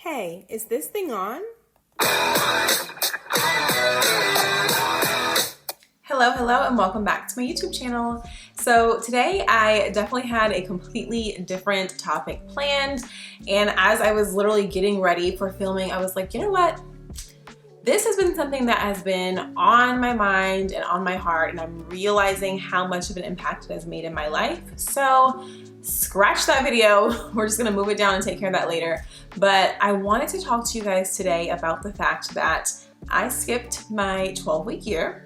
Hey, is this thing on? Hello, and welcome back to my YouTube channel. So today I definitely had a completely different topic planned, and as I was literally getting ready for filming, I was like, you know what? This has been something that has been on my mind and on my heart, and I'm realizing how much of an impact it has made in my life. So scratch that video. We're just gonna move it down and take care of that later. But I wanted to talk to you guys today about the fact that I skipped my 12-week year.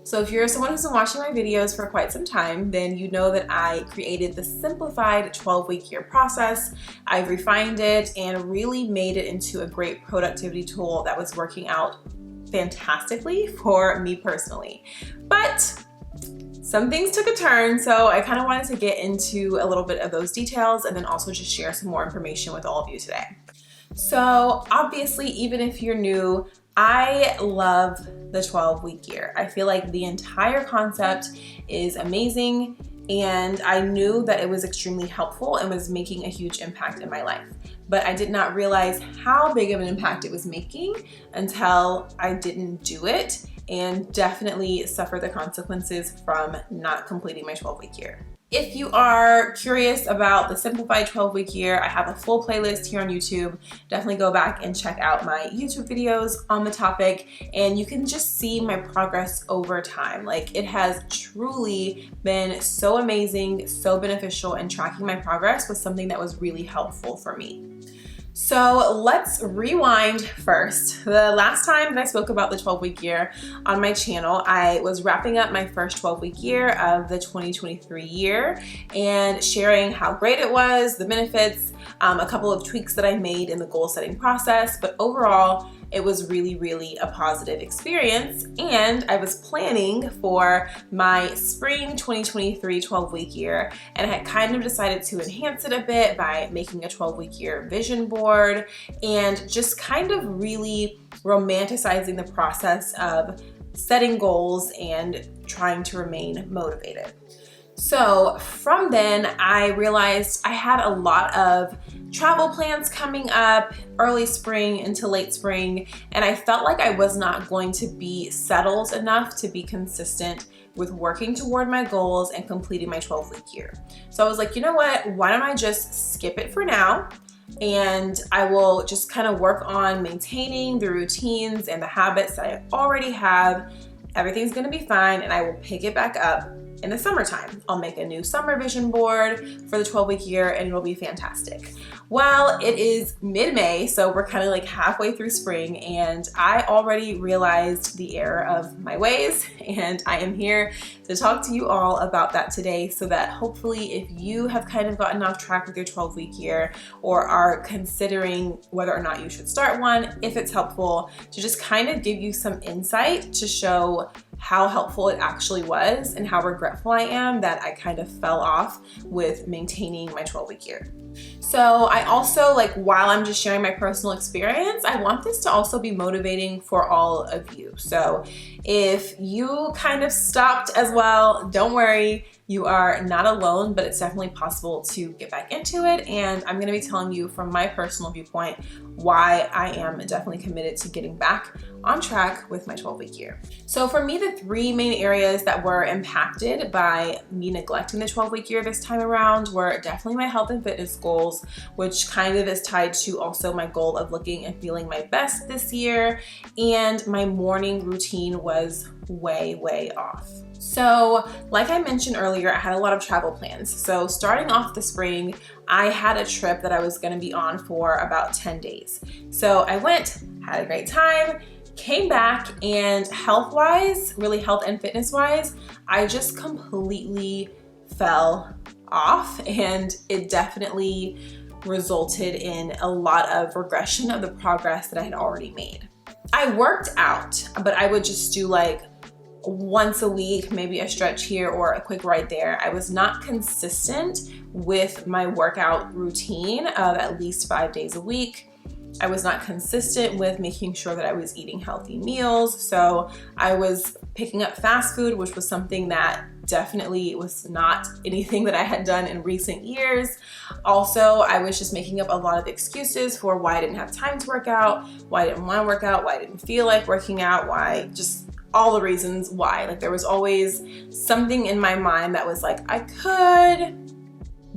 So if you're someone who's been watching my videos for quite some time, then you know that I created the simplified 12-week year process. I've refined it and really made it into a great productivity tool that was working out fantastically for me personally. But some things took a turn, so I kind of wanted to get into a little bit of those details and then also just share some more information with all of you today. So obviously, even if you're new, I love the 12-week year. I feel like the entire concept is amazing, and I knew that it was extremely helpful and was making a huge impact in my life. But I did not realize how big of an impact it was making until I didn't do it, and definitely suffer the consequences from not completing my 12-week year. If you are curious about the simplified 12-week year, I have a full playlist here on YouTube. Definitely go back and check out my YouTube videos on the topic, and you can just see my progress over time. Like, it has truly been so amazing, so beneficial, and tracking my progress was something that was really helpful for me. So let's rewind first. The last time that I spoke about the 12-week year on my channel, I was wrapping up my first 12-week year of the 2023 year and sharing how great it was, the benefits, a couple of tweaks that I made in the goal setting process, but overall, it was really a positive experience, and I was planning for my spring 2023 12-week year, and I had kind of decided to enhance it a bit by making a 12-week year vision board and just kind of really romanticizing the process of setting goals and trying to remain motivated. So from then, I realized I had a lot of travel plans coming up early spring into late spring, and I felt like I was not going to be settled enough to be consistent with working toward my goals and completing my 12-week year. So I was like, you know what? Why don't I just skip it for now? And I will just kind of work on maintaining the routines and the habits that I already have. Everything's gonna be fine, and I will pick it back up in the summertime. I'll make a new summer vision board for the 12-week year, and it'll be fantastic. Well, it is mid-May, so we're kind of like halfway through spring, and I already realized the error of my ways, and I am here to talk to you all about that today, so that hopefully if you have kind of gotten off track with your 12-week year or are considering whether or not you should start one, if it's helpful, to just kind of give you some insight to show how helpful it actually was and how regretful I am that I kind of fell off with maintaining my 12-week year. So I also, like, while I'm just sharing my personal experience, I want this to also be motivating for all of you. So if you kind of stopped as well, don't worry. You are not alone, but it's definitely possible to get back into it. And I'm gonna be telling you from my personal viewpoint why I am definitely committed to getting back on track with my 12-week year. So for me, the three main areas that were impacted by me neglecting the 12-week year this time around were definitely my health and fitness goals, which kind of is tied to also my goal of looking and feeling my best this year. And my morning routine was way off. So like I mentioned earlier, I had a lot of travel plans. So starting off the spring, I had a trip that I was gonna be on for about 10 days. So I went, had a great time, came back, and health-wise, really health and fitness-wise, I just completely fell off, and it definitely resulted in a lot of regression of the progress that I had already made. I worked out, but I would just do like once a week, maybe a stretch here or a quick ride there. I was not consistent with my workout routine of at least 5 days a week. I was not consistent with making sure that I was eating healthy meals. So I was picking up fast food, which was something that definitely was not anything that I had done in recent years. Also, I was just making up a lot of excuses for why I didn't have time to work out, why I didn't want to work out, why I didn't feel like working out, why, just all the reasons why. Like, there was always something in my mind that was like, I could,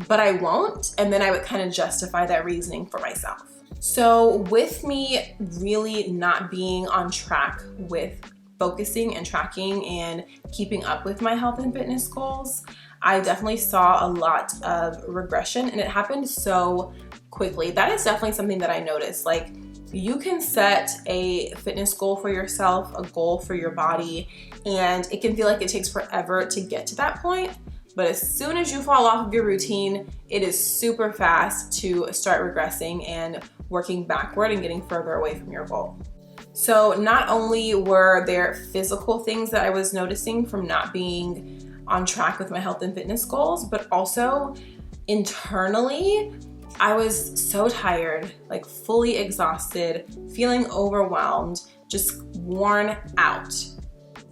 but I won't. And then I would kind of justify that reasoning for myself. So with me really not being on track with focusing and tracking and keeping up with my health and fitness goals, I definitely saw a lot of regression, and it happened so quickly. That is definitely something that I noticed. Like, you can set a fitness goal for yourself, a goal for your body, and it can feel like it takes forever to get to that point. But as soon as you fall off of your routine, it is super fast to start regressing and working backward and getting further away from your goal. So not only were there physical things that I was noticing from not being on track with my health and fitness goals, but also internally, I was so tired, like fully exhausted, feeling overwhelmed, just worn out.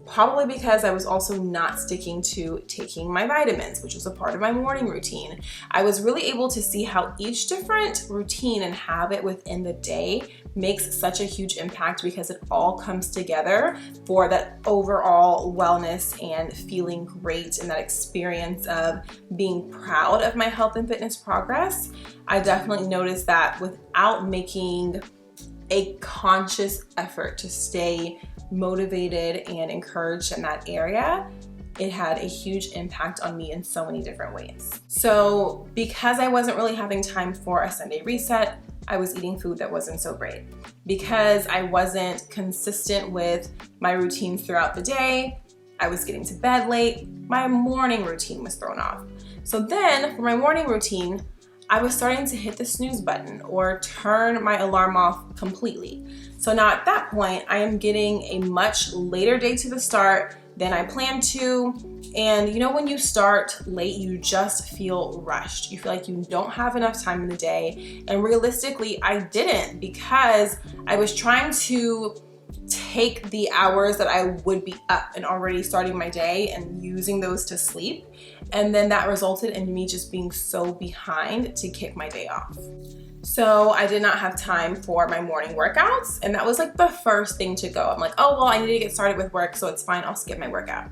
Probably because I was also not sticking to taking my vitamins, which was a part of my morning routine. I was really able to see how each different routine and habit within the day makes such a huge impact, because it all comes together for that overall wellness and feeling great and that experience of being proud of my health and fitness progress. I definitely noticed that without making a conscious effort to stay motivated and encouraged in that area, it had a huge impact on me in so many different ways. So because I wasn't really having time for a Sunday reset, I was eating food that wasn't so great. Because I wasn't consistent with my routines throughout the day, I was getting to bed late, my morning routine was thrown off. So then for my morning routine, I was starting to hit the snooze button or turn my alarm off completely. So now at that point, I am getting a much later day to the start than I planned to. And you know, when you start late, you just feel rushed. You feel like you don't have enough time in the day. And realistically, I didn't, because I was trying to take the hours that I would be up and already starting my day and using those to sleep. And then that resulted in me just being so behind to kick my day off. So I did not have time for my morning workouts, and that was like the first thing to go. I'm like, oh, well, I need to get started with work, so it's fine, I'll skip my workout.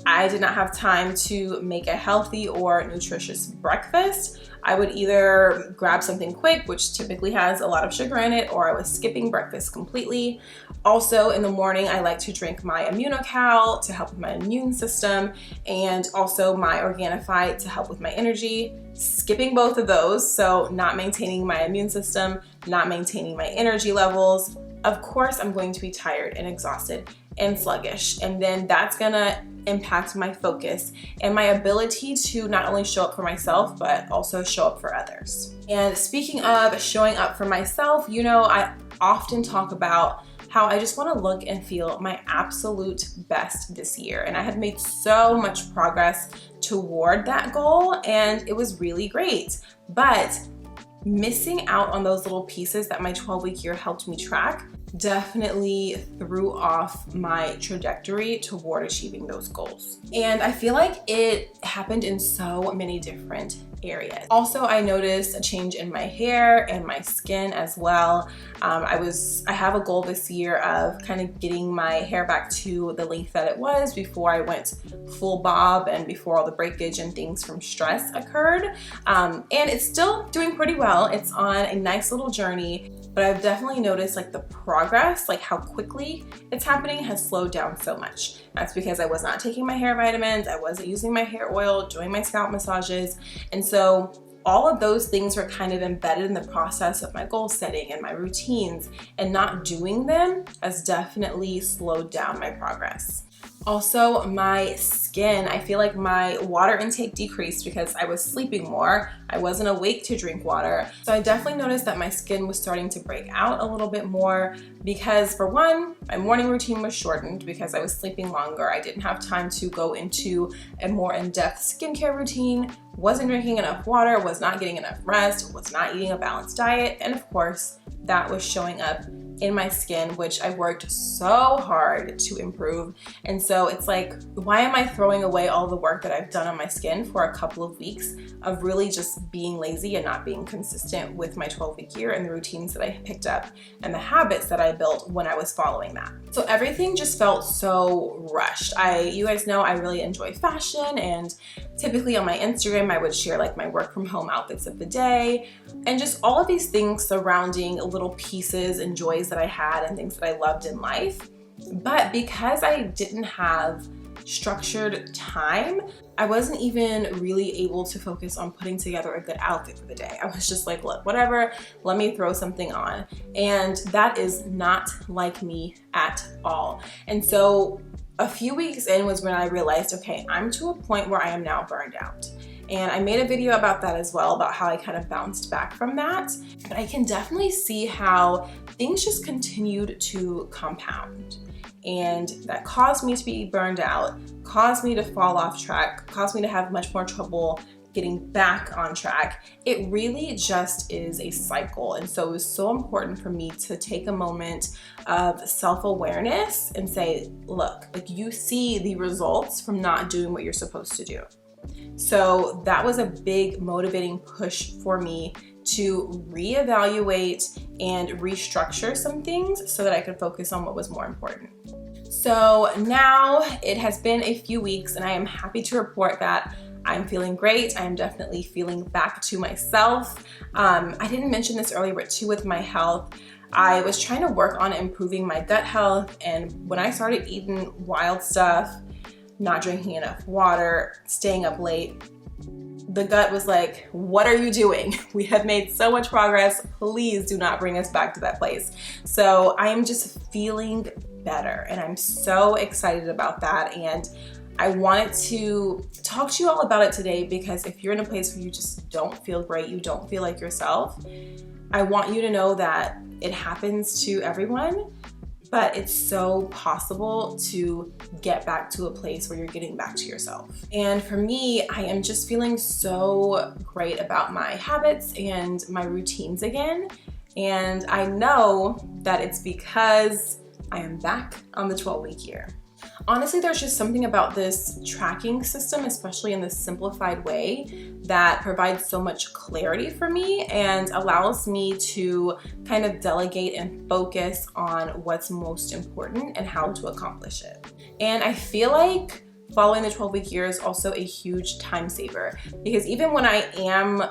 I did not have time to make a healthy or nutritious breakfast. I would either grab something quick, which typically has a lot of sugar in it, or I was skipping breakfast completely. Also in the morning, I like to drink my Immunocal to help with my immune system, and also my Organifi to help with my energy. Skipping both of those, so not maintaining my immune system, not maintaining my energy levels. Of course, I'm going to be tired and exhausted and sluggish, and then that's gonna impact my focus and my ability to not only show up for myself, but also show up for others. And speaking of showing up for myself, you know, I often talk about how I just want to look and feel my absolute best this year. And I had made so much progress toward that goal, and it was really great. But missing out on those little pieces that my 12-week year helped me track definitely threw off my trajectory toward achieving those goals. And I feel like it happened in so many different areas. Also, I noticed a change in my hair and my skin as well. I have a goal this year of kind of getting my hair back to the length that it was before I went full bob and before all the breakage and things from stress occurred. And it's still doing pretty well. It's on a nice little journey, but I've definitely noticed like the progress, like how quickly it's happening, has slowed down so much. That's because I was not taking my hair vitamins, I wasn't using my hair oil, doing my scalp massages, and so all of those things were kind of embedded in the process of my goal setting and my routines, and not doing them has definitely slowed down my progress. Also, my skin, I feel like my water intake decreased because I was sleeping more. I wasn't awake to drink water. So I definitely noticed that my skin was starting to break out a little bit more because, for one, my morning routine was shortened because I was sleeping longer. I didn't have time to go into a more in-depth skincare routine, wasn't drinking enough water, was not getting enough rest, was not eating a balanced diet, and of course, that was showing up in my skin, which I worked so hard to improve. And so it's like, why am I throwing away all the work that I've done on my skin for a couple of weeks of really just being lazy and not being consistent with my 12-week year and the routines that I picked up and the habits that I built when I was following that? So everything just felt so rushed. You guys know I really enjoy fashion, and typically on my Instagram I would share like my work from home outfits of the day and just all of these things surrounding little pieces and joys that I had and things that I loved in life. But because I didn't have structured time, I wasn't even really able to focus on putting together a good outfit for the day. I was just like, look, whatever, let me throw something on. And that is not like me at all. And so a few weeks in was when I realized, okay, I'm to a point where I am now burned out. And I made a video about that as well, about how I kind of bounced back from that. But I can definitely see how things just continued to compound. And that caused me to be burned out, caused me to fall off track, caused me to have much more trouble getting back on track. It really just is a cycle. And so it was so important for me to take a moment of self-awareness and say, look, like, you see the results from not doing what you're supposed to do. So that was a big motivating push for me to reevaluate and restructure some things so that I could focus on what was more important. So now it has been a few weeks and I am happy to report that I'm feeling great. I am definitely feeling back to myself. I didn't mention this earlier, but too, with my health, I was trying to work on improving my gut health, and when I started eating wild stuff, not drinking enough water, staying up late, the gut was like, what are you doing? We have made so much progress. Please do not bring us back to that place. So I am just feeling better, and I'm so excited about that. And I wanted to talk to you all about it today because if you're in a place where you just don't feel great, you don't feel like yourself, I want you to know that it happens to everyone, but it's so possible to get back to a place where you're getting back to yourself. And for me, I am just feeling so great about my habits and my routines again. And I know that it's because I am back on the 12-week year. Honestly, there's just something about this tracking system, especially in this simplified way, that provides so much clarity for me and allows me to kind of delegate and focus on what's most important and how to accomplish it. And I feel like following the 12-week year is also a huge time saver, because even when I am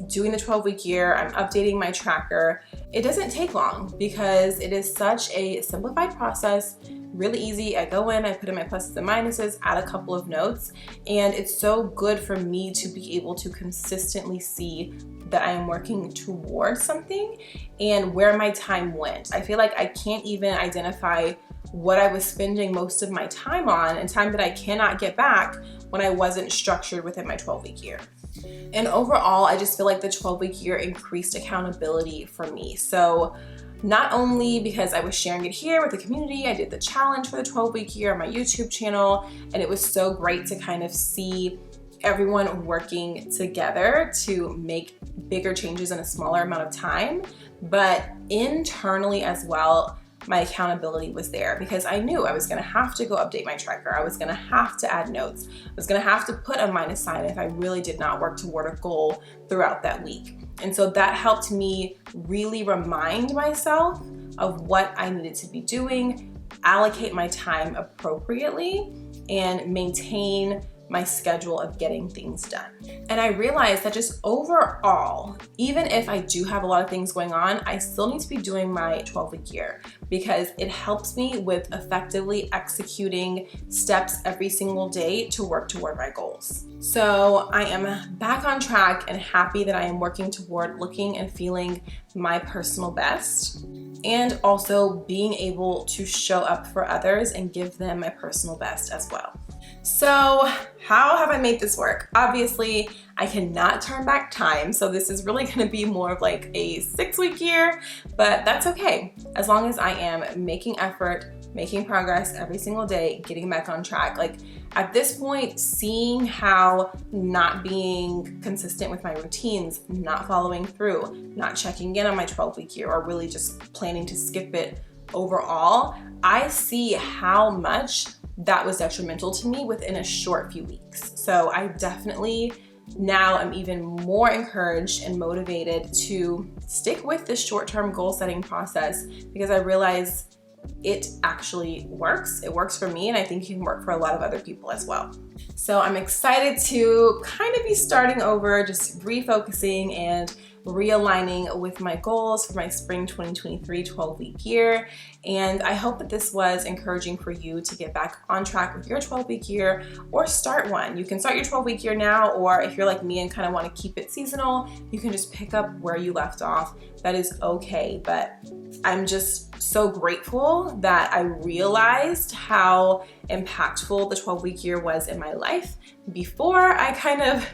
doing the 12-week year, I'm updating my tracker, it doesn't take long because it is such a simplified process, really easy. I go in, I put in my pluses and minuses, add a couple of notes, and it's so good for me to be able to consistently see that I am working towards something and where my time went. I feel like I can't even identify what I was spending most of my time on, and time that I cannot get back when I wasn't structured within my 12-week year. And overall, I just feel like the 12-week year increased accountability for me. So not only because I was sharing it here with the community, I did the challenge for the 12-week year on my YouTube channel, and it was so great to kind of see everyone working together to make bigger changes in a smaller amount of time, but internally as well, my accountability was there because I knew I was gonna have to go update my tracker. I was gonna have to add notes. I was gonna have to put a minus sign if I really did not work toward a goal throughout that week. And so that helped me really remind myself of what I needed to be doing, allocate my time appropriately, and maintain my schedule of getting things done. And I realized that just overall, even if I do have a lot of things going on, I still need to be doing my 12-week year because it helps me with effectively executing steps every single day to work toward my goals. So I am back on track and happy that I am working toward looking and feeling my personal best, and also being able to show up for others and give them my personal best as well. So how have I made this work? Obviously, I cannot turn back time, so this is really gonna be more of like a 6-week year, but that's okay. As long as I am making effort, making progress every single day, getting back on track. Like at this point, seeing how not being consistent with my routines, not following through, not checking in on my 12-week year, or really just planning to skip it overall, I see how much that was detrimental to me within a short few weeks. So I definitely now am even more encouraged and motivated to stick with this short-term goal setting process because I realize it actually works. It works for me, and I think it can work for a lot of other people as well. So I'm excited to kind of be starting over, just refocusing and realigning with my goals for my spring 2023 12-week year. And I hope that this was encouraging for you to get back on track with your 12-week year or start one. You can start your 12-week year now, or if you're like me and kind of want to keep it seasonal, you can just pick up where you left off. That is okay. But I'm just so grateful that I realized how impactful the 12-week year was in my life before I kind of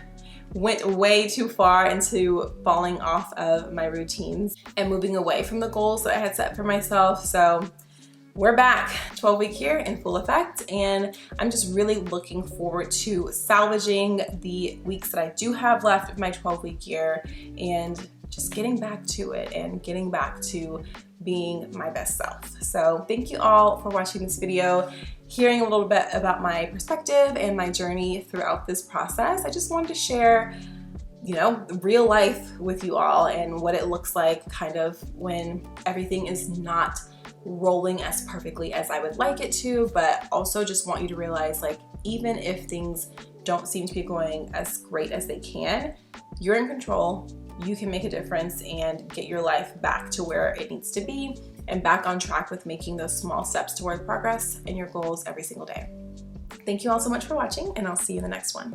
went way too far into falling off of my routines and moving away from the goals that I had set for myself. So we're back, 12-week year in full effect, and I'm just really looking forward to salvaging the weeks that I do have left of my 12-week year and just getting back to it and getting back to being my best self. So thank you all for watching this video, hearing a little bit about my perspective and my journey throughout this process. I just wanted to share, real life with you all and what it looks like kind of when everything is not rolling as perfectly as I would like it to, but also just want you to realize, like, even if things don't seem to be going as great as they can, you're in control. You can make a difference and get your life back to where it needs to be and back on track with making those small steps toward progress and your goals every single day. Thank you all so much for watching, and I'll see you in the next one.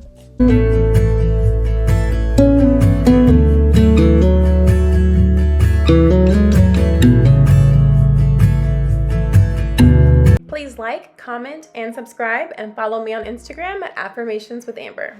Please like, comment, and subscribe, and follow me on Instagram at Affirmations with Amber.